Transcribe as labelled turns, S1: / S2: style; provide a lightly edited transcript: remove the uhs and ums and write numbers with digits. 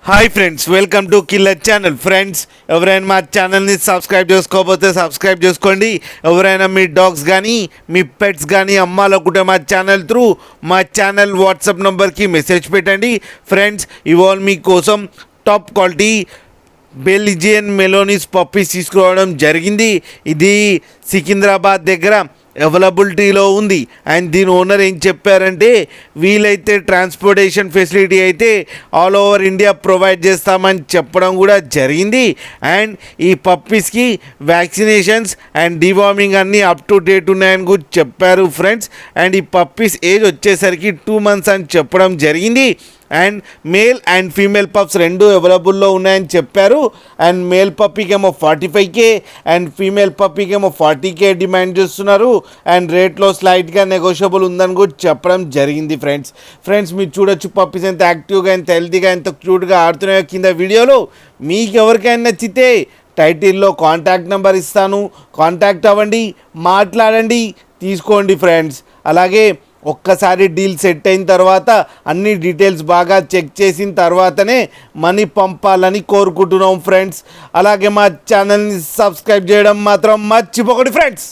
S1: Hi friends, welcome to killer channel. Friends, ఎవరైనా మా ఛానల్ని సబ్స్క్రైబ్ చేసుకోకపోతే సబ్స్క్రైబ్ చేసుకోండి. ఎవరైనా మీ డాగ్స్ కానీ మీ పెట్స్ కానీ అమ్మాలనుకుంటే మా ఛానల్ త్రూ మా ఛానల్ వాట్సాప్ నెంబర్కి మెసేజ్ పెట్టండి. ఫ్రెండ్స్, ఇవాళ మీకోసం టాప్ క్వాలిటీ బెల్జియన్ మెలోనీస్ పప్పీస్ తీసుకురావడం జరిగింది. ఇది సికింద్రాబాద్ దగ్గర అవైలబిలిటీలో ఉంది. అండ్ దీని ఓనర్ ఏం చెప్పారంటే, వీలైతే ట్రాన్స్పోర్టేషన్ ఫెసిలిటీ అయితే ఆల్ ఓవర్ ఇండియా ప్రొవైడ్ చేస్తామని చెప్పడం కూడా జరిగింది. అండ్ ఈ పప్పీస్కి వ్యాక్సినేషన్స్ అండ్ డివార్మింగ్ అన్నీ అప్ టు డేట్ ఉన్నాయని కూడా చెప్పారు ఫ్రెండ్స్. అండ్ ఈ పప్పీస్ ఏజ్ వచ్చేసరికి 2 months అని చెప్పడం జరిగింది. And male and female pups రెండు అవైలబుల్లో ఉన్నాయని చెప్పారు. అండ్ మేల్ పప్పీకేమో 45K అండ్ ఫీమేల్ పప్పీకేమో 40K డిమాండ్ చేస్తున్నారు. అండ్ రేట్లో స్లైట్గా నెగోషియబుల్ ఉందని కూడా చెప్పడం జరిగింది. ఫ్రెండ్స్ మీరు చూడొచ్చు పప్పీస్ ఎంత యాక్టివ్గా, ఎంత హెల్తీగా, ఎంత క్యూట్గా ఆడుతున్నాయో కింద వీడియోలో. మీకు ఎవరికైనా నచ్చితే టైటిల్లో కాంటాక్ట్ నెంబర్ ఇస్తాను, కాంటాక్ట్ అవ్వండి, మాట్లాడండి, తీసుకోండి ఫ్రెండ్స్. అలాగే ఒక్కసారి డీల్ సెట్ అయిన తర్వాత అన్ని డీటెయిల్స్ బాగా చెక్ చేసిన తర్వాతనే మనీ పంపాలని కోరుకుంటున్నాం ఫ్రెండ్స్. అలాగే మా ఛానల్ని సబ్స్క్రైబ్ చేయడం మాత్రం మర్చిపోకండి ఫ్రెండ్స్.